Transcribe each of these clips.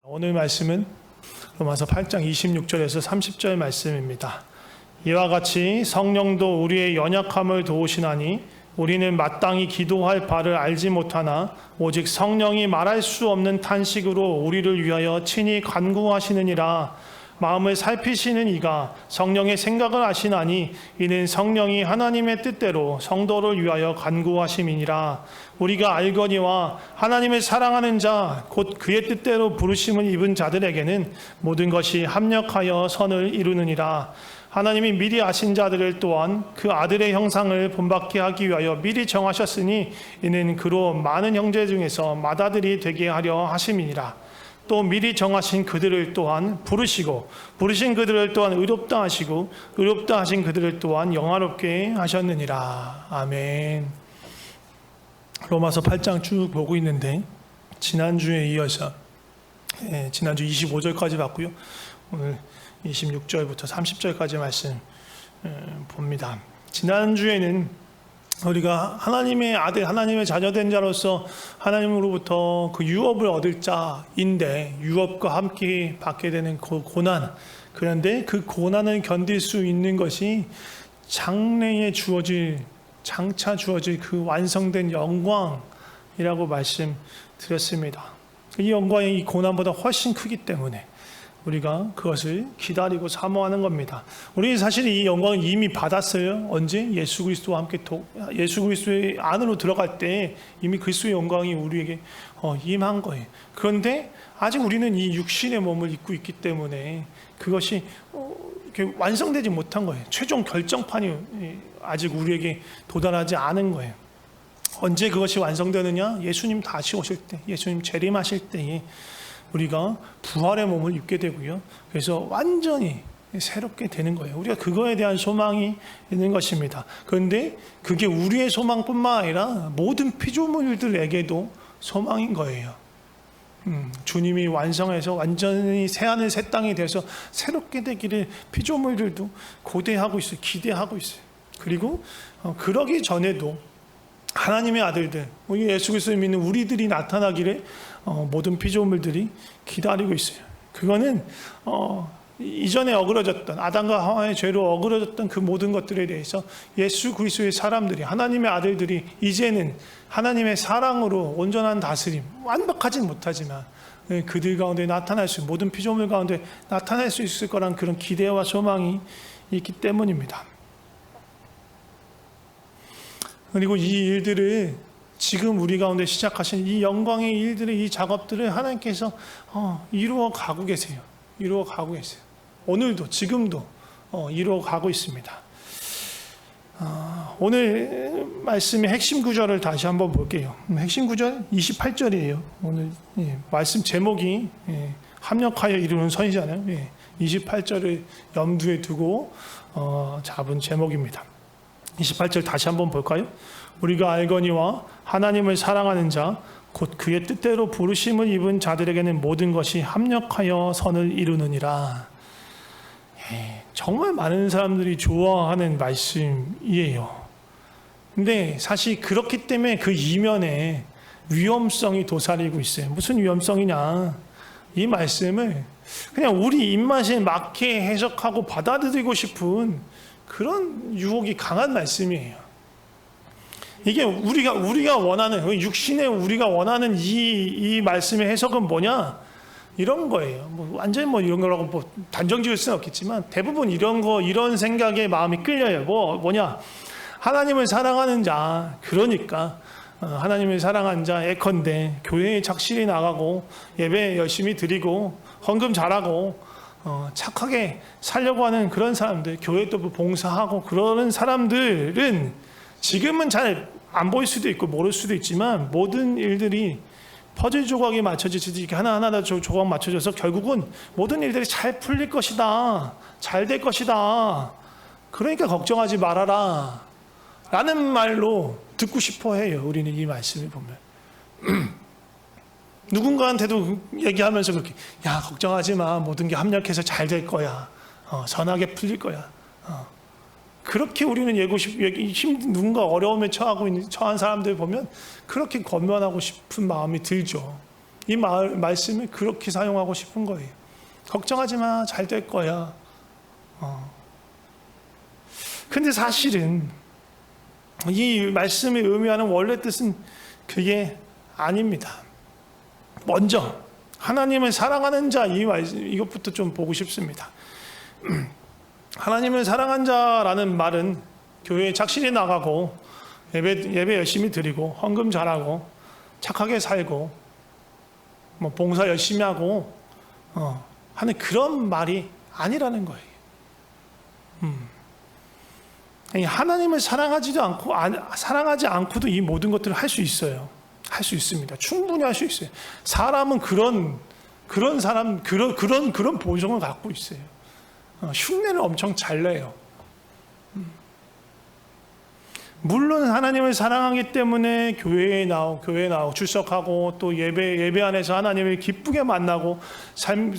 오늘 말씀은 로마서 8장 26절에서 30절 말씀입니다. 이와 같이 성령도 우리의 연약함을 도우시나니 우리는 마땅히 기도할 바를 알지 못하나 오직 성령이 말할 수 없는 탄식으로 우리를 위하여 친히 간구하시느니라. 마음을 살피시는 이가 성령의 생각을 아시나니 이는 성령이 하나님의 뜻대로 성도를 위하여 간구하심이니라. 우리가 알거니와 하나님을 사랑하는 자 곧 그의 뜻대로 부르심을 입은 자들에게는 모든 것이 합력하여 선을 이루느니라. 하나님이 미리 아신 자들을 또한 그 아들의 형상을 본받게 하기 위하여 미리 정하셨으니 이는 그로 많은 형제 중에서 맏아들이 되게 하려 하심이니라. 또 미리 정하신 그들을 또한 부르시고 부르신 그들을 또한 의롭다 하시고 의롭다 하신 그들을 또한 영화롭게 하셨느니라. 아멘. 로마서 8장 쭉 보고 있는데 지난주에 이어서 지난주 25절까지 봤고요. 오늘 26절부터 30절까지 말씀 봅니다. 지난주에는 우리가 하나님의 아들, 하나님의 자녀된 자로서 하나님으로부터 그 유업을 얻을 자인데 유업과 함께 받게 되는 그 고난, 그런데 그 고난을 견딜 수 있는 것이 장래에 장차 주어질 그 완성된 영광이라고 말씀드렸습니다. 이 영광이 이 고난보다 훨씬 크기 때문에 우리가 그것을 기다리고 사모하는 겁니다. 우리 사실 이 영광을 이미 받았어요. 언제? 예수 그리스도와 함께 예수 그리스도의 안으로 들어갈 때 이미 그리스도의 영광이 우리에게 임한 거예요. 그런데 아직 우리는 이 육신의 몸을 입고 있기 때문에 그것이 완성되지 못한 거예요. 최종 결정판이 아직 우리에게 도달하지 않은 거예요. 언제 그것이 완성되느냐? 예수님 다시 오실 때, 예수님 재림하실 때에 우리가 부활의 몸을 입게 되고요. 그래서 완전히 새롭게 되는 거예요. 우리가 그거에 대한 소망이 있는 것입니다. 그런데 그게 우리의 소망뿐만 아니라 모든 피조물들에게도 소망인 거예요. 주님이 완성해서 완전히 새하늘 새 땅이 돼서 새롭게 되기를 피조물들도 고대하고 있어요. 기대하고 있어요. 그리고 그러기 전에도 하나님의 아들들, 우리 예수 그리스도를 믿는 우리들이 나타나기를 모든 피조물들이 기다리고 있어요. 그거는 이전에 어그러졌던 아담과 하와의 죄로 어그러졌던 그 모든 것들에 대해서 예수 그리스도의 사람들이, 하나님의 아들들이 이제는 하나님의 사랑으로 온전한 다스림, 완벽하진 못하지만 그들 가운데 나타날 수, 모든 피조물 가운데 나타날 수 있을 거란 그런 기대와 소망이 있기 때문입니다. 그리고 이 일들을 지금 우리 가운데 시작하신 이 영광의 일들을, 이 작업들을 하나님께서 이루어 가고 계세요. 이루어 가고 계세요. 오늘도, 지금도 이루어 가고 있습니다. 오늘 말씀의 핵심 구절을 다시 한번 볼게요. 핵심 구절 28절이에요. 오늘 말씀 제목이 합력하여 이루는 선이잖아요. 28절을 염두에 두고 잡은 제목입니다. 28절 다시 한번 볼까요? 우리가 알거니와 하나님을 사랑하는 자 곧 그의 뜻대로 부르심을 입은 자들에게는 모든 것이 합력하여 선을 이루느니라. 정말 많은 사람들이 좋아하는 말씀이에요. 근데 사실 그렇기 때문에 그 이면에 위험성이 도사리고 있어요. 무슨 위험성이냐? 이 말씀을 그냥 우리 입맛에 맞게 해석하고 받아들이고 싶은 그런 유혹이 강한 말씀이에요. 이게 우리가 원하는, 육신의 우리가 원하는 이 말씀의 해석은 뭐냐? 이런 거예요. 완전히 이런 거라고 단정 지을 수는 없겠지만 대부분 이런 생각에 마음이 끌려요. 뭐냐? 하나님을 사랑하는 자, 그러니까 하나님을 사랑하는 자 예컨대 교회에 착실히 나가고 예배 열심히 드리고 헌금 잘하고 착하게 살려고 하는 그런 사람들, 교회 또 봉사하고 그러는 사람들은 지금은 잘 안 보일 수도 있고 모를 수도 있지만 모든 일들이 퍼즐 조각이 맞춰지듯이 이렇게 하나하나 조각 맞춰져서 결국은 모든 일들이 잘 풀릴 것이다, 잘 될 것이다, 그러니까 걱정하지 말아라 라는 말로 듣고 싶어 해요. 우리는 이 말씀을 보면 누군가한테도 얘기하면서 그렇게, 야 걱정하지 마, 모든 게 합력해서 잘 될 거야, 선하게 풀릴 거야, 그렇게 우리는 누군가 어려움에 처한 사람들 보면 그렇게 권면하고 싶은 마음이 들죠. 이 말씀을 그렇게 사용하고 싶은 거예요. 걱정하지 마, 잘 될 거야. 근데 사실은 이 말씀이 의미하는 원래 뜻은 그게 아닙니다. 먼저 하나님을 사랑하는 자, 이것부터 좀 보고 싶습니다. 하나님을 사랑한 자라는 말은 교회에 착실히 나가고 예배 열심히 드리고 헌금 잘하고 착하게 살고 뭐 봉사 열심히 하고 하는 그런 말이 아니라는 거예요. 하나님을 사랑하지 않고도 이 모든 것들을 할 수 있어요. 할 수 있습니다. 충분히 할 수 있어요. 사람은 그런 보정을 갖고 있어요. 흉내를 엄청 잘 내요. 물론 하나님을 사랑하기 때문에 교회에 나오고 출석하고 또 예배 안에서 하나님을 기쁘게 만나고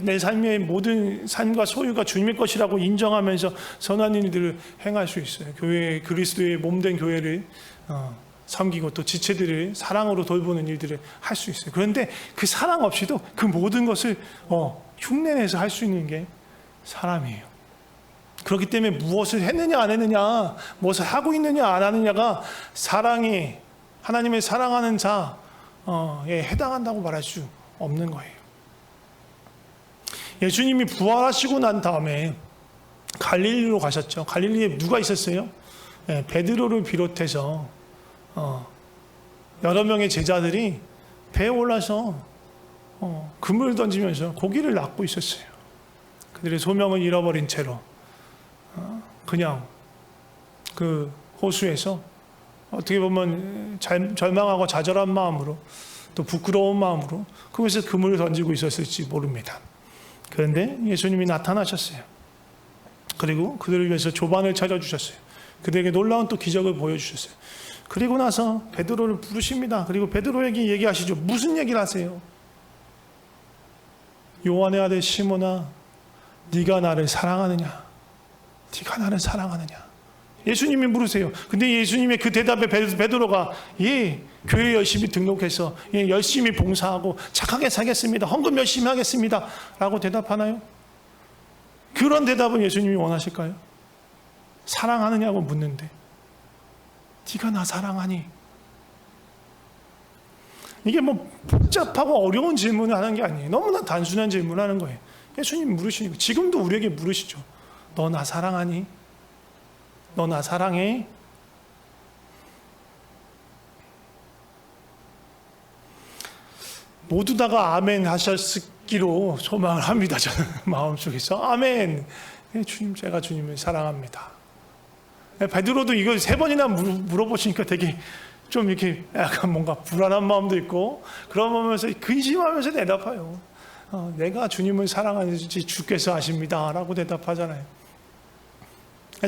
내 삶의 모든 삶과 소유가 주님의 것이라고 인정하면서 선한 일들을 행할 수 있어요. 그리스도의 몸된 교회를 섬기고 또 지체들을 사랑으로 돌보는 일들을 할 수 있어요. 그런데 그 사랑 없이도 그 모든 것을 흉내내서 할 수 있는 게 사람이에요. 그렇기 때문에 무엇을 했느냐 안 했느냐, 무엇을 하고 있느냐 안 하느냐가 사랑이 하나님을 사랑하는 자에 해당한다고 말할 수 없는 거예요. 예수님이 부활하시고 난 다음에 갈릴리로 가셨죠. 갈릴리에 누가 있었어요? 베드로를 비롯해서 여러 명의 제자들이 배에 올라서 그물을 던지면서 고기를 낚고 있었어요. 그들의 소명을 잃어버린 채로 그냥 그 호수에서 어떻게 보면 절망하고 좌절한 마음으로 또 부끄러운 마음으로 그곳에 그물을 던지고 있었을지 모릅니다. 그런데 예수님이 나타나셨어요. 그리고 그들을 위해서 조반을 차려주셨어요. 그들에게 놀라운 또 기적을 보여주셨어요. 그리고 나서 베드로를 부르십니다. 그리고 베드로에게 얘기하시죠. 무슨 얘기를 하세요? 요한의 아들 시몬아, 네가 나를 사랑하느냐? 네가 나를 사랑하느냐? 예수님이 물으세요. 근데 예수님의 그 대답에 베드로가 교회 열심히 등록해서 열심히 봉사하고 착하게 살겠습니다. 헌금 열심히 하겠습니다. 라고 대답하나요? 그런 대답은 예수님이 원하실까요? 사랑하느냐고 묻는데 네가 나 사랑하니? 이게 뭐 복잡하고 어려운 질문을 하는 게 아니에요. 너무나 단순한 질문을 하는 거예요. 예수님이 물으시니까 지금도 우리에게 물으시죠. 너 나 사랑하니? 너 나 사랑해? 모두 다가 아멘 하셨기로 소망을 합니다. 저는 마음속에서 아멘. 주님, 제가 주님을 사랑합니다. 베드로도 이걸 3번이나 물어보시니까 되게 좀 이렇게 약간 뭔가 불안한 마음도 있고 그러면서 근심하면서 대답해요. 내가 주님을 사랑하는지 주께서 아십니다. 라고 대답하잖아요.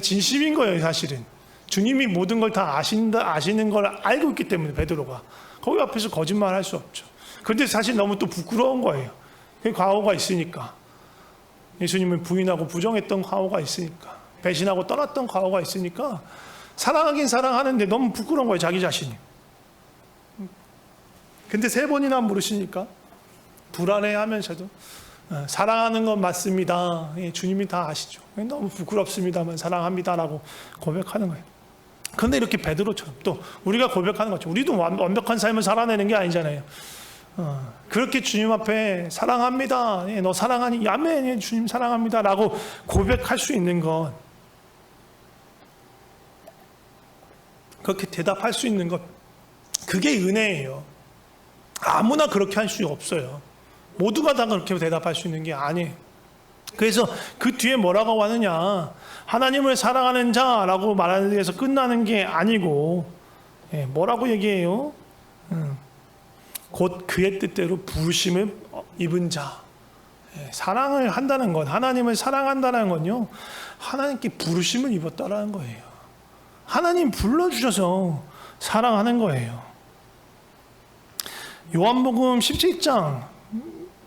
진심인 거예요, 사실은. 주님이 모든 걸 다 아시는 걸 알고 있기 때문에 베드로가 거기 앞에서 거짓말 할 수 없죠. 그런데 사실 너무 또 부끄러운 거예요. 그 과오가 있으니까. 예수님을 부인하고 부정했던 과오가 있으니까. 배신하고 떠났던 과오가 있으니까 사랑하긴 사랑하는데 너무 부끄러운 거예요, 자기 자신이. 근데 3번이나 물으시니까 불안해하면서도 사랑하는 건 맞습니다. 주님이 다 아시죠. 너무 부끄럽습니다만 사랑합니다라고 고백하는 거예요. 그런데 이렇게 베드로처럼 또 우리가 고백하는 거죠. 우리도 완벽한 삶을 살아내는 게 아니잖아요. 그렇게 주님 앞에 사랑합니다. 너 사랑하니? 아멘. 주님 사랑합니다라고 고백할 수 있는 것, 그렇게 대답할 수 있는 것, 그게 은혜예요. 아무나 그렇게 할 수 없어요. 모두가 다 그렇게 대답할 수 있는 게 아니에요. 그래서 그 뒤에 뭐라고 하느냐, 하나님을 사랑하는 자라고 말하는 데서 끝나는 게 아니고 뭐라고 얘기해요? 곧 그의 뜻대로 부르심을 입은 자. 사랑을 한다는 건, 하나님을 사랑한다는 건요, 하나님께 부르심을 입었다라는 거예요. 하나님 불러주셔서 사랑하는 거예요. 요한복음 17장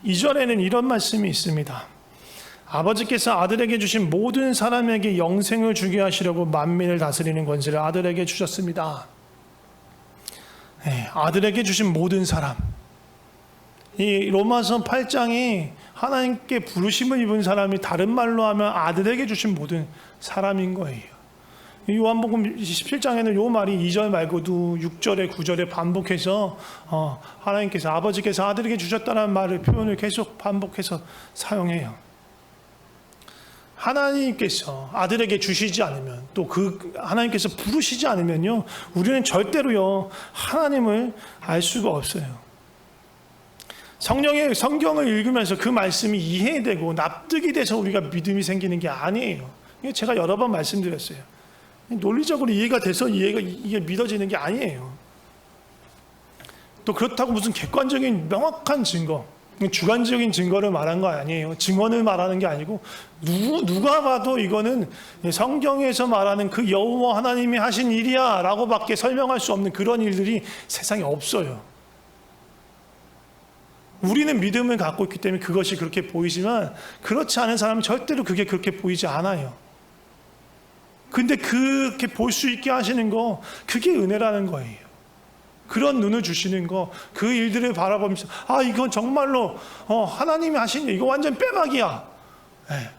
2절에는 이런 말씀이 있습니다. 아버지께서 아들에게 주신 모든 사람에게 영생을 주게 하시려고 만민을 다스리는 권세를 아들에게 주셨습니다. 아들에게 주신 모든 사람. 이 로마서 8장이 하나님께 부르심을 입은 사람이 다른 말로 하면 아들에게 주신 모든 사람인 거예요. 요한복음 27장에는 요 말이 2절 말고도 6절에 9절에 반복해서 하나님께서 아버지께서 아들에게 주셨다는 말을 표현을 계속 반복해서 사용해요. 하나님께서 아들에게 주시지 않으면 또 하나님께서 부르시지 않으면요 우리는 절대로요 하나님을 알 수가 없어요. 성경을 읽으면서 그 말씀이 이해되고 납득이 돼서 우리가 믿음이 생기는 게 아니에요. 제가 여러 번 말씀드렸어요. 논리적으로 이해가 돼서 이게 믿어지는 게 아니에요. 또 그렇다고 무슨 객관적인 명확한 증거, 주관적인 증거를 말한 거 아니에요. 증언을 말하는 게 아니고 누가 봐도 이거는 성경에서 말하는 그 여호와 하나님이 하신 일이야 라고밖에 설명할 수 없는 그런 일들이 세상에 없어요. 우리는 믿음을 갖고 있기 때문에 그것이 그렇게 보이지만 그렇지 않은 사람은 절대로 그게 그렇게 보이지 않아요. 근데 그렇게 볼 수 있게 하시는 거 그게 은혜라는 거예요. 그런 눈을 주시는 거, 그 일들을 바라보면서 이건 정말로 하나님이 하신 일, 이거 완전 빼박이야. 네.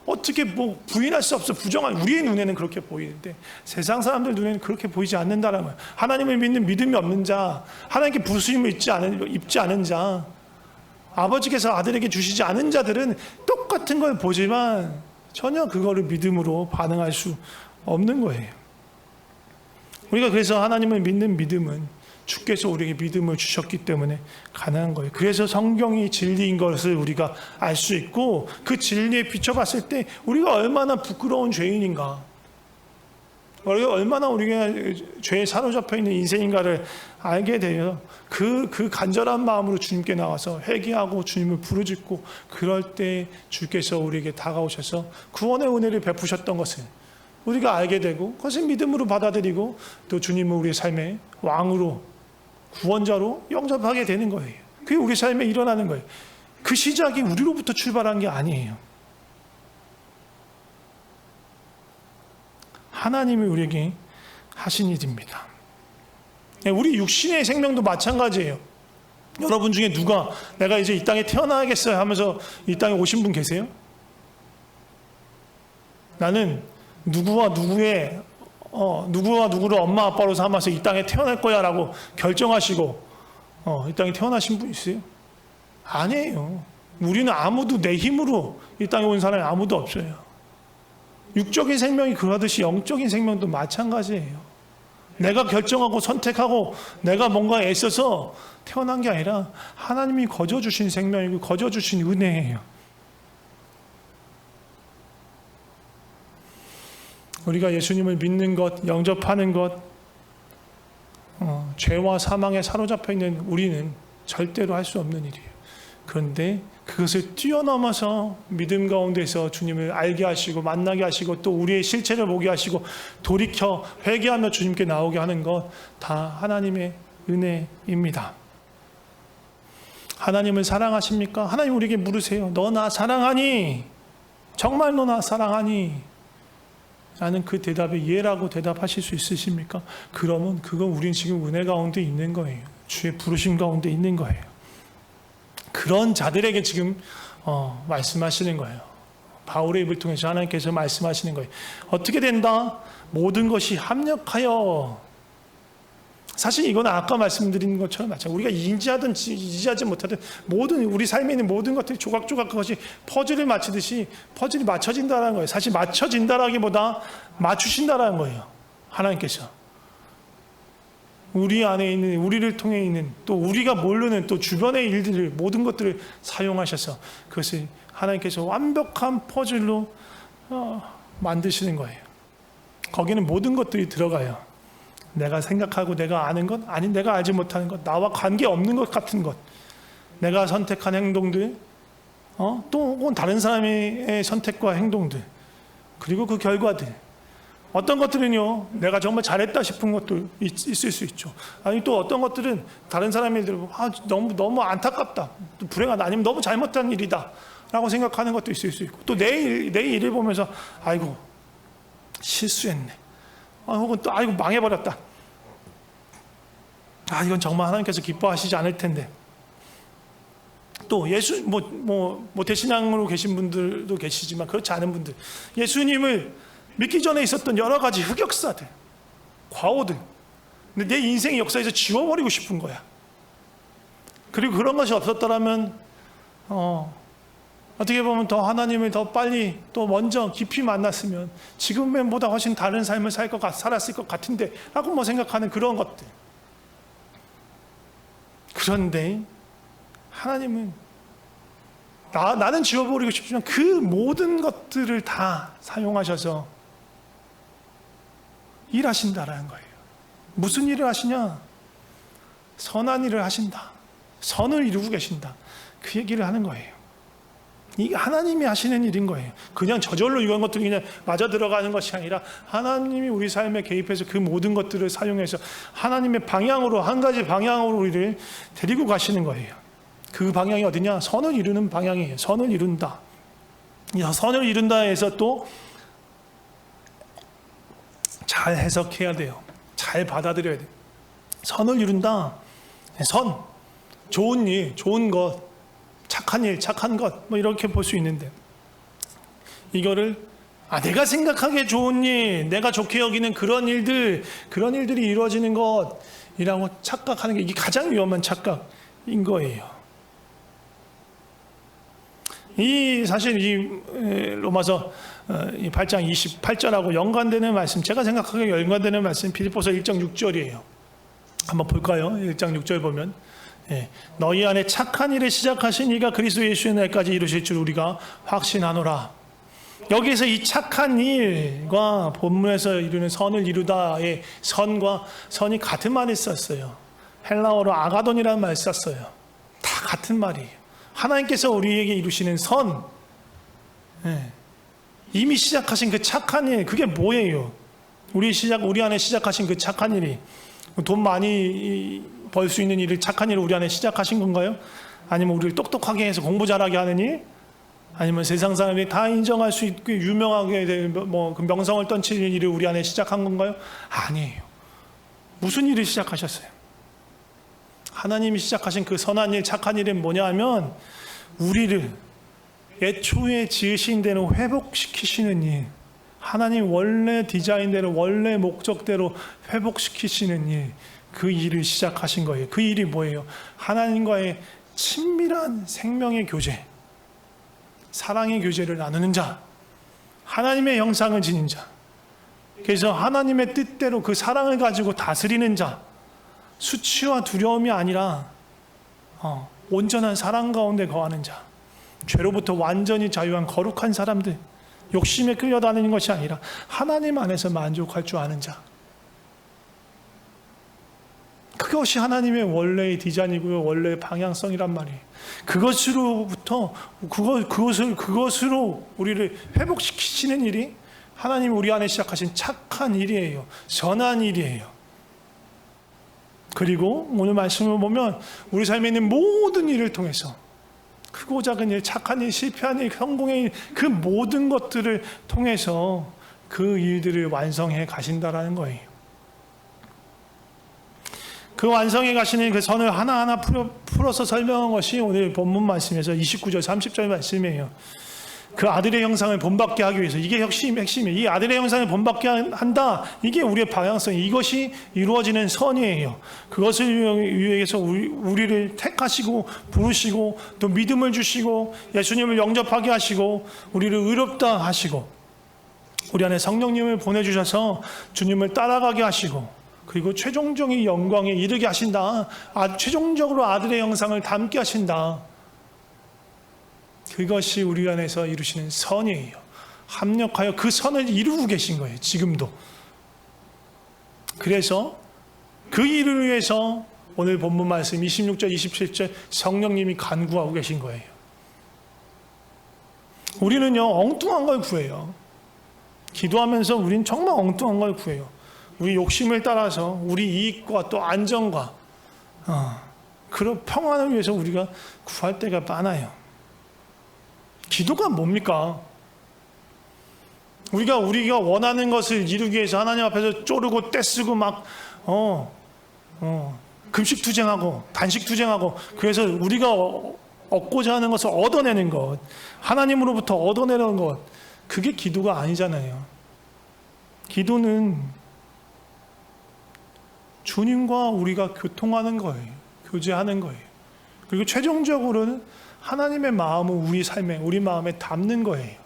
어떻게 뭐 부인할 수 없어. 부정한 우리의 눈에는 그렇게 보이는데 세상 사람들 눈에는 그렇게 보이지 않는다는 거예요. 하나님을 믿는 믿음이 없는 자, 하나님께 부수임을 입지 않은 자, 아버지께서 아들에게 주시지 않은 자들은 똑같은 걸 보지만 전혀 그거를 믿음으로 반응할 수 없는 거예요. 우리가 그래서 하나님을 믿는 믿음은 주께서 우리에게 믿음을 주셨기 때문에 가능한 거예요. 그래서 성경이 진리인 것을 우리가 알 수 있고 그 진리에 비춰봤을 때 우리가 얼마나 부끄러운 죄인인가, 얼마나 우리가 죄에 사로잡혀 있는 인생인가를 알게 되어 그 간절한 마음으로 주님께 나와서 회개하고 주님을 부르짖고 그럴 때 주께서 우리에게 다가오셔서 구원의 은혜를 베푸셨던 것을 우리가 알게 되고 그것을 믿음으로 받아들이고 또 주님을 우리의 삶의 왕으로 구원자로 영접하게 되는 거예요. 그게 우리 삶에 일어나는 거예요. 그 시작이 우리로부터 출발한 게 아니에요. 하나님이 우리에게 하신 일입니다. 우리 육신의 생명도 마찬가지예요. 여러분 중에 누가 내가 이제 이 땅에 태어나야겠어요 하면서 이 땅에 오신 분 계세요? 나는 누구와 누구를 엄마 아빠로 삼아서 이 땅에 태어날 거야 라고 결정하시고 이 땅에 태어나신 분 있어요? 아니에요. 우리는 아무도 내 힘으로 이 땅에 온 사람이 아무도 없어요. 육적인 생명이 그러듯이 영적인 생명도 마찬가지예요. 내가 결정하고 선택하고 내가 뭔가 애써서 태어난 게 아니라 하나님이 거저주신 생명이고 거저주신 은혜예요. 우리가 예수님을 믿는 것, 영접하는 것, 죄와 사망에 사로잡혀 있는 우리는 절대로 할 수 없는 일이에요. 그런데 그것을 뛰어넘어서 믿음 가운데서 주님을 알게 하시고 만나게 하시고 또 우리의 실체를 보게 하시고 돌이켜 회개하며 주님께 나오게 하는 것 다 하나님의 은혜입니다. 하나님을 사랑하십니까? 하나님 우리에게 물으세요. 너 나 사랑하니? 정말 너 나 사랑하니? 라는 그 대답에 예라고 대답하실 수 있으십니까? 그러면 그건 우리는 지금 은혜 가운데 있는 거예요. 주의 부르심 가운데 있는 거예요. 그런 자들에게 지금 말씀하시는 거예요. 바울의 입을 통해서 하나님께서 말씀하시는 거예요. 어떻게 된다? 모든 것이 합력하여. 사실 이건 아까 말씀드린 것처럼 마찬가지예요. 우리가 인지하든 인지하지 못하든 모든 우리 삶에 있는 모든 것들이 조각조각 그것이 퍼즐을 맞추듯이 퍼즐이 맞춰진다는 거예요. 사실 맞춰진다라기보다 맞추신다라는 거예요. 하나님께서. 우리 안에 있는, 우리를 통해 있는, 또 우리가 모르는 또 주변의 일들을, 모든 것들을 사용하셔서 그것을 하나님께서 완벽한 퍼즐로 만드시는 거예요. 거기는 모든 것들이 들어가요. 내가 생각하고 내가 아는 것, 아니 내가 알지 못하는 것, 나와 관계없는 것 같은 것, 내가 선택한 행동들, 또 혹은 다른 사람의 선택과 행동들, 그리고 그 결과들. 어떤 것들은요, 내가 정말 잘했다 싶은 것도 있을 수 있죠. 아니 또 어떤 것들은 다른 사람의 일들을 너무 안타깝다, 또 불행하다, 아니면 너무 잘못한 일이다 라고 생각하는 것도 있을 수 있고, 또 내 일을 보면서 아이고 실수했네, 혹은 또 아이고 망해버렸다, 이건 정말 하나님께서 기뻐하시지 않을 텐데 또 대신앙으로 계신 분들도 계시지만 그렇지 않은 분들, 예수님을 믿기 전에 있었던 여러 가지 흑역사들, 과오들, 근데 내 인생의 역사에서 지워버리고 싶은 거야. 그리고 그런 것이 없었더라면 어떻게 보면 더 하나님을 더 빨리 또 먼저 깊이 만났으면 지금보다 훨씬 다른 삶을 살았을 것 같은데 라고 생각하는 그런 것들. 그런데 하나님은 나는 지워버리고 싶지만 그 모든 것들을 다 사용하셔서 일하신다라는 거예요. 무슨 일을 하시냐? 선한 일을 하신다. 선을 이루고 계신다. 그 얘기를 하는 거예요. 이게 하나님이 하시는 일인 거예요. 그냥 저절로 이런 것들이 그냥 맞아 들어가는 것이 아니라 하나님이 우리 삶에 개입해서 그 모든 것들을 사용해서 하나님의 방향으로, 한 가지 방향으로 우리를 데리고 가시는 거예요. 그 방향이 어디냐? 선을 이루는 방향이에요. 선을 이룬다. 선을 이룬다에서 또 잘 해석해야 돼요. 잘 받아들여야 돼요. 선을 이룬다. 선, 좋은 일, 좋은 것, 착한 일, 착한 것, 이렇게 볼 수 있는데, 이거를 내가 생각하기에 좋은 일, 내가 좋게 여기는 그런 일들이 이루어지는 것이라고 착각하는 게 이게 가장 위험한 착각인 거예요. 사실 이 로마서 8장 28절하고 연관되는 말씀, 제가 생각하기에 연관되는 말씀 빌립보서 1장 6절이에요. 한번 볼까요? 1장 6절 보면 너희 안에 착한 일을 시작하신 이가 그리스도 예수의 날까지 이루실 줄 우리가 확신하노라. 여기서 이 착한 일과 본문에서 이루는 선을 이루다의 선과 선이 같은 말을 썼어요. 헬라어로 아가돈이라는 말을 썼어요. 다 같은 말이에요. 하나님께서 우리에게 이루시는 선, 이미 시작하신 그 착한 일, 그게 뭐예요? 우리 안에 시작하신 그 착한 일이 돈 많이 벌 수 있는 일을, 착한 일을 우리 안에 시작하신 건가요? 아니면 우리를 똑똑하게 해서 공부 잘하게 하는 일? 아니면 세상 사람들이 다 인정할 수 있고 유명하게 그 명성을 떨치는 일을 우리 안에 시작한 건가요? 아니에요. 무슨 일을 시작하셨어요? 하나님이 시작하신 그 선한 일, 착한 일은 뭐냐 하면 우리를 애초에 지으신 대로 회복시키시는 일, 하나님 원래 디자인대로, 원래 목적대로 회복시키시는 일, 그 일을 시작하신 거예요. 그 일이 뭐예요? 하나님과의 친밀한 생명의 교제, 사랑의 교제를 나누는 자, 하나님의 형상을 지닌 자, 그래서 하나님의 뜻대로 그 사랑을 가지고 다스리는 자, 수치와 두려움이 아니라 온전한 사랑 가운데 거하는 자, 죄로부터 완전히 자유한 거룩한 사람들, 욕심에 끌려다니는 것이 아니라 하나님 안에서 만족할 줄 아는 자, 그것이 하나님의 원래의 디자인이고요, 원래의 방향성이란 말이에요. 그것으로 우리를 회복시키시는 일이 하나님이 우리 안에 시작하신 착한 일이에요. 선한 일이에요. 그리고 오늘 말씀을 보면 우리 삶에 있는 모든 일을 통해서 크고 작은 일, 착한 일, 실패한 일, 성공의 일, 그 모든 것들을 통해서 그 일들을 완성해 가신다라는 거예요. 그 완성해 가시는 그 선을 하나하나 풀어서 설명한 것이 오늘 본문 말씀에서 29절, 30절 말씀이에요. 그 아들의 형상을 본받게 하기 위해서, 이게 핵심이에요. 이 아들의 형상을 본받게 한다. 이게 우리의 방향성, 이것이 이루어지는 선이에요. 그것을 위해서 우리를 택하시고 부르시고 또 믿음을 주시고 예수님을 영접하게 하시고 우리를 의롭다 하시고 우리 안에 성령님을 보내주셔서 주님을 따라가게 하시고 그리고 최종적인 영광에 이르게 하신다. 최종적으로 아들의 형상을 담게 하신다. 그것이 우리 안에서 이루시는 선이에요. 합력하여 그 선을 이루고 계신 거예요. 지금도. 그래서 그 일을 위해서 오늘 본문 말씀 26절, 27절 성령님이 간구하고 계신 거예요. 우리는요, 엉뚱한 걸 구해요. 기도하면서 우리는 정말 엉뚱한 걸 구해요. 우리 욕심을 따라서 우리 이익과 또 안정과 그런 평안을 위해서 우리가 구할 때가 많아요. 기도가 뭡니까? 우리가 원하는 것을 이루기 위해서 하나님 앞에서 쪼르고 떼쓰고 막 금식 투쟁하고 단식 투쟁하고, 그래서 우리가 얻고자 하는 것을 얻어내는 것, 하나님으로부터 얻어내는 것, 그게 기도가 아니잖아요. 기도는 주님과 우리가 교통하는 거예요. 교제하는 거예요. 그리고 최종적으로는 하나님의 마음을 우리 삶에, 우리 마음에 담는 거예요.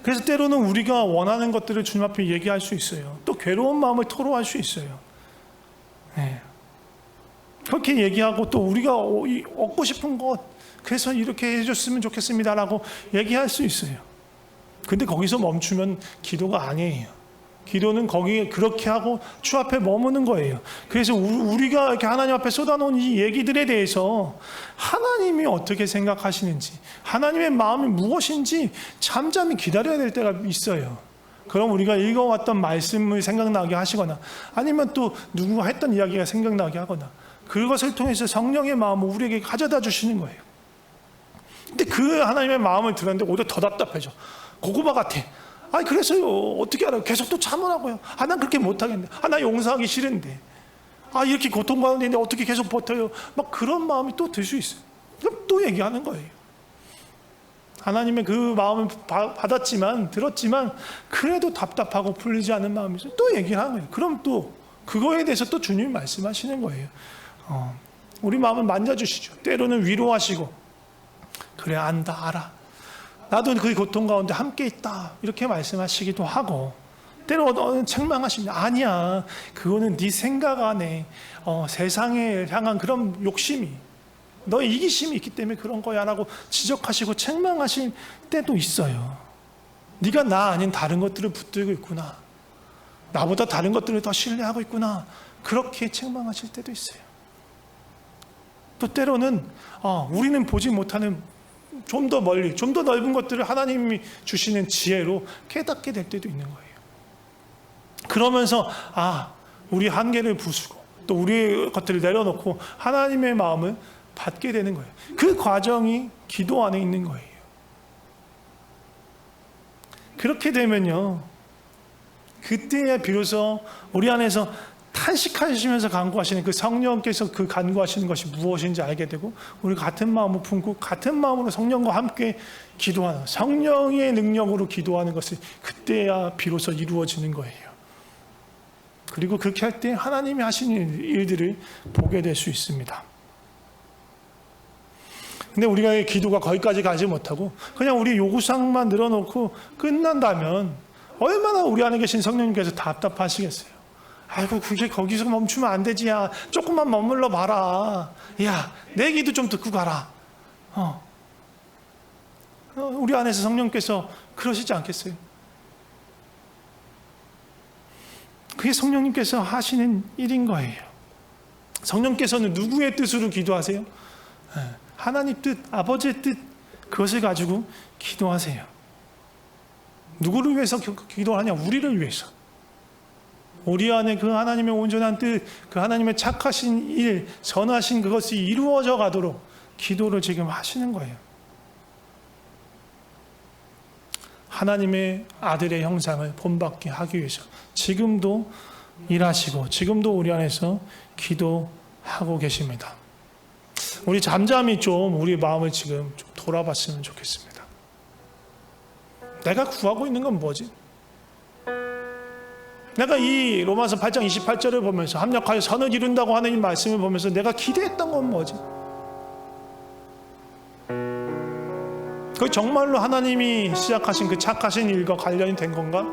그래서 때로는 우리가 원하는 것들을 주님 앞에 얘기할 수 있어요. 또 괴로운 마음을 토로할 수 있어요. 네. 그렇게 얘기하고 또 우리가 얻고 싶은 것, 그래서 이렇게 해줬으면 좋겠습니다라고 얘기할 수 있어요. 근데 거기서 멈추면 기도가 아니에요. 기도는 거기에 그렇게 하고 주 앞에 머무는 거예요. 그래서 우리가 이렇게 하나님 앞에 쏟아놓은 이 얘기들에 대해서 하나님이 어떻게 생각하시는지, 하나님의 마음이 무엇인지 잠잠히 기다려야 될 때가 있어요. 그럼 우리가 읽어왔던 말씀을 생각나게 하시거나, 아니면 또 누군가 했던 이야기가 생각나게 하거나, 그것을 통해서 성령의 마음을 우리에게 가져다 주시는 거예요. 근데 그 하나님의 마음을 들었는데 오히려 더 답답해져. 고구마 같아. 그래서요, 어떻게 알아요? 계속 또 참으라고요. 난 그렇게 못하겠네. 나 용서하기 싫은데. 이렇게 고통 가운데 있는데 어떻게 계속 버텨요? 막 그런 마음이 또 들 수 있어요. 그럼 또 얘기하는 거예요. 하나님의 그 마음을 받았지만, 들었지만, 그래도 답답하고 풀리지 않는 마음이 있어요. 또 얘기하는 거예요. 그럼 또, 그거에 대해서 또 주님이 말씀하시는 거예요. 우리 마음을 만져주시죠. 때로는 위로하시고, 그래, 안다, 알아. 나도 그 고통 가운데 함께 있다. 이렇게 말씀하시기도 하고, 때로는 책망하십니다. 아니야, 그거는 네 생각 안에 세상에 향한 그런 욕심이, 너의 이기심이 있기 때문에 그런 거야 라고 지적하시고 책망하실 때도 있어요. 네가 나 아닌 다른 것들을 붙들고 있구나. 나보다 다른 것들을 더 신뢰하고 있구나. 그렇게 책망하실 때도 있어요. 또 때로는 우리는 보지 못하는 좀 더 멀리, 좀 더 넓은 것들을 하나님이 주시는 지혜로 깨닫게 될 때도 있는 거예요. 그러면서 우리 한계를 부수고 또 우리의 것들을 내려놓고 하나님의 마음을 받게 되는 거예요. 그 과정이 기도 안에 있는 거예요. 그렇게 되면요, 그때야 비로소 우리 안에서 탄식하시면서 간구하시는 그 성령께서 그 간구하시는 것이 무엇인지 알게 되고, 우리 같은 마음을 품고 같은 마음으로 성령과 함께 기도하는, 성령의 능력으로 기도하는 것이 그때야 비로소 이루어지는 거예요. 그리고 그렇게 할 때 하나님이 하시는 일들을 보게 될 수 있습니다. 근데 우리가 기도가 거기까지 가지 못하고 그냥 우리 요구사항만 늘어놓고 끝난다면 얼마나 우리 안에 계신 성령님께서 답답하시겠어요. 아이고, 그게 거기서 멈추면 안 되지. 야, 조금만 머물러 봐라. 야, 내 기도 좀 듣고 가라. 우리 안에서 성령께서 그러시지 않겠어요? 그게 성령님께서 하시는 일인 거예요. 성령께서는 누구의 뜻으로 기도하세요? 하나님 뜻, 아버지의 뜻, 그것을 가지고 기도하세요. 누구를 위해서 기도하냐? 우리를 위해서. 우리 안에 그 하나님의 온전한 뜻, 그 하나님의 착하신 일, 선하신 그것이 이루어져 가도록 기도를 지금 하시는 거예요. 하나님의 아들의 형상을 본받게 하기 위해서 지금도 일하시고 지금도 우리 안에서 기도하고 계십니다. 우리 잠잠히 좀 우리 마음을 지금 좀 돌아봤으면 좋겠습니다. 내가 구하고 있는 건 뭐지? 내가 이 로마서 8장 28절을 보면서 합력하여 선을 이룬다고 하는 이 말씀을 보면서 내가 기대했던 건 뭐지? 그 정말로 하나님이 시작하신 그 착하신 일과 관련이 된 건가?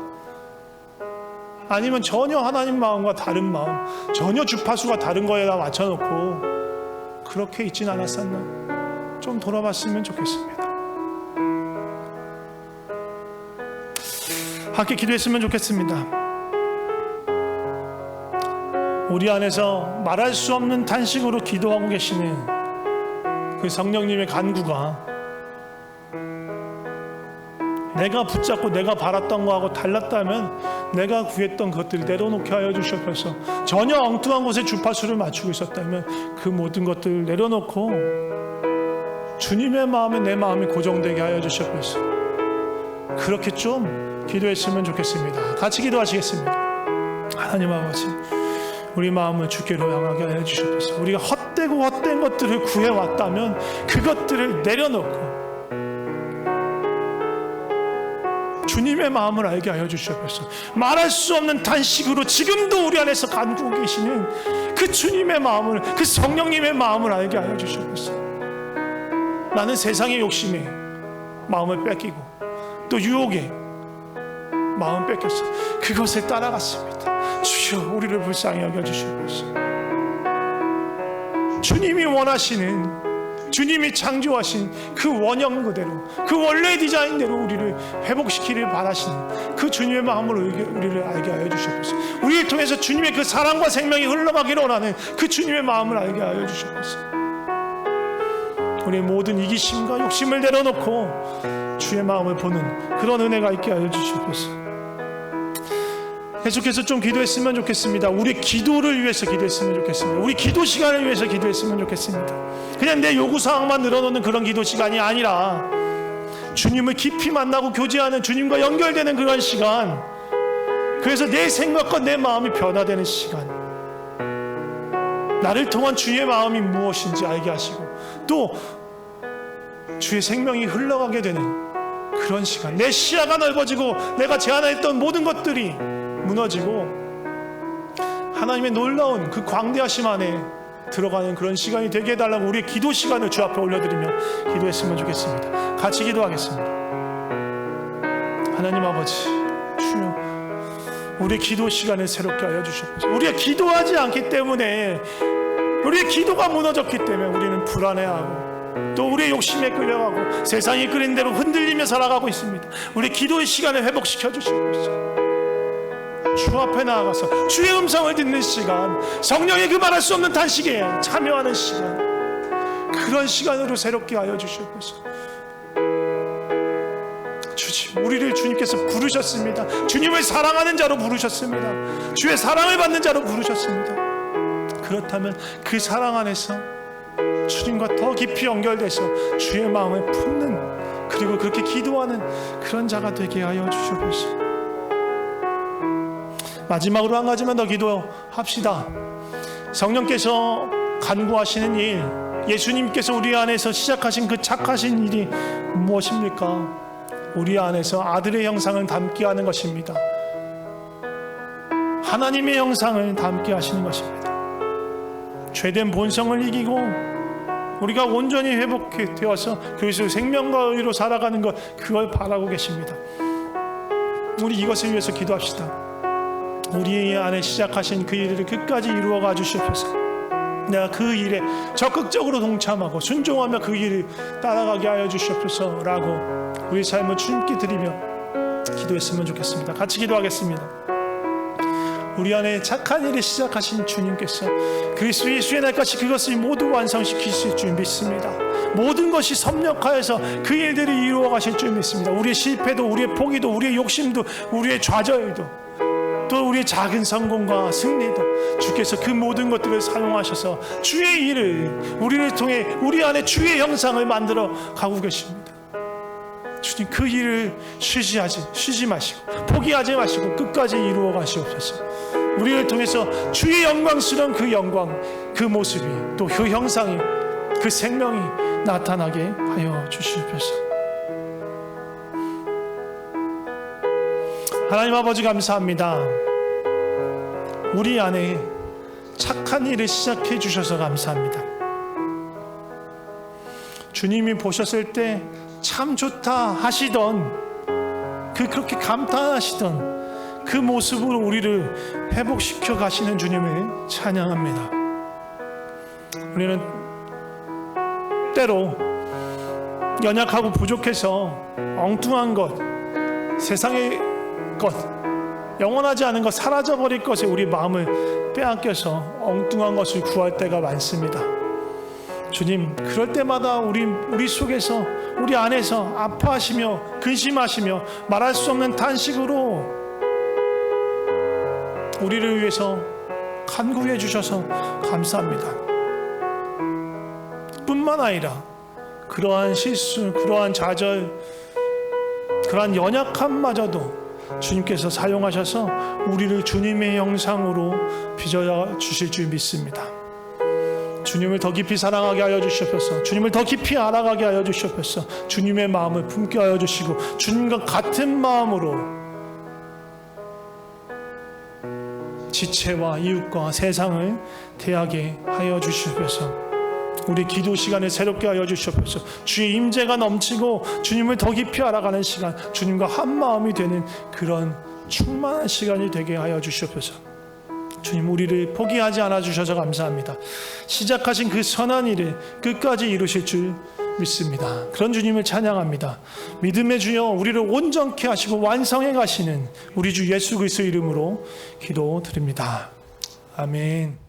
아니면 하나님 마음과 다른 마음, 전혀 주파수가 다른 거에다 맞춰놓고 그렇게 있진 않았었나? 좀 돌아봤으면 좋겠습니다. 함께 기도했으면 좋겠습니다. 우리 안에서 말할 수 없는 탄식으로 기도하고 계시는 그 성령님의 간구가 내가 붙잡고 내가 바랐던 거하고 달랐다면 내가 구했던 것들을 내려놓게 하여 주시옵소서. 전혀 엉뚱한 곳에 주파수를 맞추고 있었다면 그 모든 것들을 내려놓고 주님의 마음에 내 마음이 고정되게 하여 주시옵소서. 그렇게 좀 기도했으면 좋겠습니다. 같이 기도하시겠습니다. 하나님 아버지, 우리 마음을 주께로 향하게 하여 주시옵소서. 우리가 헛된 것들을 구해왔다면 그것들을 내려놓고 주님의 마음을 알게 하여 주시옵소서. 말할 수 없는 단식으로 지금도 우리 안에서 간구고 계시는 그 주님의 마음을, 그 성령님의 마음을 알게 하여 주시옵소서. 나는 세상의 욕심에 마음을 뺏기고 또 유혹에 마음 뺏겼어. 그것에 따라갔습니다. 주여, 우리를 불쌍히 여겨주시옵소서. 주님이 원하시는, 주님이 창조하신 그 원형 그대로, 그 원래 디자인대로 우리를 회복시키길 바라시는 그 주님의 마음으로 우리를 알게 하여 주시옵소서. 우리를 통해서 주님의 그 사랑과 생명이 흘러가기를 원하는 그 주님의 마음을 알게 하여 주시옵소서. 우리의 모든 이기심과 욕심을 내려놓고 주의 마음을 보는 그런 은혜가 있게 하여 주시옵소서. 계속해서 좀 기도했으면 좋겠습니다. 우리 기도를 위해서 기도했으면 좋겠습니다. 우리 기도 시간을 위해서 기도했으면 좋겠습니다. 그냥 내 요구사항만 늘어놓는 그런 기도 시간이 아니라 주님을 깊이 만나고 교제하는, 주님과 연결되는 그런 시간, 그래서 내 생각과 내 마음이 변화되는 시간, 나를 통한 주의 마음이 무엇인지 알게 하시고 또 주의 생명이 흘러가게 되는 그런 시간, 내 시야가 넓어지고 내가 제안했던 모든 것들이 무너지고 하나님의 놀라운 그 광대하심 안에 들어가는 그런 시간이 되게 해달라고 우리의 기도 시간을 주 앞에 올려드리며 기도했으면 좋겠습니다. 같이 기도하겠습니다. 하나님 아버지, 주여, 우리의 기도 시간을 새롭게 하여 주시옵소서. 우리가 기도하지 않기 때문에, 우리의 기도가 무너졌기 때문에 우리는 불안해하고 또 우리의 욕심에 끌려가고 세상이 끌린 대로 흔들리며 살아가고 있습니다. 우리의 기도의 시간을 회복시켜 주시옵소서. 주 앞에 나아가서 주의 음성을 듣는 시간, 성령의 그 말할 수 없는 단식에 참여하는 시간, 그런 시간으로 새롭게 하여 주시옵소서. 주님, 우리를 주님께서 부르셨습니다. 주님을 사랑하는 자로 부르셨습니다. 주의 사랑을 받는 자로 부르셨습니다. 그렇다면 그 사랑 안에서 주님과 더 깊이 연결돼서 주의 마음을 품는, 그리고 그렇게 기도하는 그런 자가 되게 하여 주시옵소서. 마지막으로 한 가지만 더 기도합시다. 성령께서 간구하시는 일, 예수님께서 우리 안에서 시작하신 그 착하신 일이 무엇입니까? 우리 안에서 아들의 형상을 담게 하는 것입니다. 하나님의 형상을 담게 하시는 것입니다. 죄된 본성을 이기고 우리가 온전히 회복되어서 그리스도의 생명과 의로 살아가는 것, 그걸 바라고 계십니다. 우리 이것을 위해서 기도합시다. 우리 안에 시작하신 그 일을 끝까지 이루어가 주시옵소서. 내가 그 일에 적극적으로 동참하고 순종하며 그 일을 따라가게 하여 주시옵소서 라고 우리 삶을 주님께 드리며 기도했으면 좋겠습니다. 같이 기도하겠습니다. 우리 안에 착한 일을 시작하신 주님께서 그리스도 예수의 날까지 그것을 모두 완성시키실 줄 믿습니다. 모든 것이 섭력하여서 그 일들을 이루어 가실 줄 믿습니다. 우리의 실패도, 우리의 포기도, 우리의 욕심도, 우리의 좌절도, 또 우리의 작은 성공과 승리도 주께서 그 모든 것들을 사용하셔서 주의 일을, 우리를 통해 우리 안에 주의 형상을 만들어 가고 계십니다. 주님, 그 일을 쉬지 마시고 포기하지 마시고 끝까지 이루어 가시옵소서. 우리를 통해서 주의 영광스러운 그 영광, 그 모습이, 또 그 형상이, 그 생명이 나타나게 하여 주시옵소서. 하나님 아버지, 감사합니다. 우리 안에 착한 일을 시작해 주셔서 감사합니다. 주님이 보셨을 때 참 좋다 하시던, 그렇게 감탄하시던 그 모습으로 우리를 회복시켜 가시는 주님을 찬양합니다. 우리는 때로 연약하고 부족해서 엉뚱한 것, 세상의 것, 영원하지 않은 것, 사라져버릴 것에 우리 마음을 빼앗겨서 엉뚱한 것을 구할 때가 많습니다. 주님, 그럴 때마다 우리 속에서, 우리 안에서 아파하시며 근심하시며 말할 수 없는 탄식으로 우리를 위해서 간구해 주셔서 감사합니다. 뿐만 아니라 그러한 실수, 그러한 좌절, 그러한 연약함마저도 주님께서 사용하셔서 우리를 주님의 형상으로 빚어 주실 줄 믿습니다. 주님을 더 깊이 사랑하게 하여 주시옵소서. 주님을 더 깊이 알아가게 하여 주시옵소서. 주님의 마음을 품게 하여 주시고 주님과 같은 마음으로 지체와 이웃과 세상을 대하게 하여 주시옵소서. 우리 기도 시간을 새롭게 하여 주시옵소서. 주의 임재가 넘치고 주님을 더 깊이 알아가는 시간, 주님과 한 마음이 되는 그런 충만한 시간이 되게 하여 주시옵소서. 주님, 우리를 포기하지 않아 주셔서 감사합니다. 시작하신 그 선한 일을 끝까지 이루실 줄 믿습니다. 그런 주님을 찬양합니다. 믿음의 주여, 우리를 온전케 하시고 완성해 가시는 우리 주 예수 그리스도의 이름으로 기도드립니다. 아멘.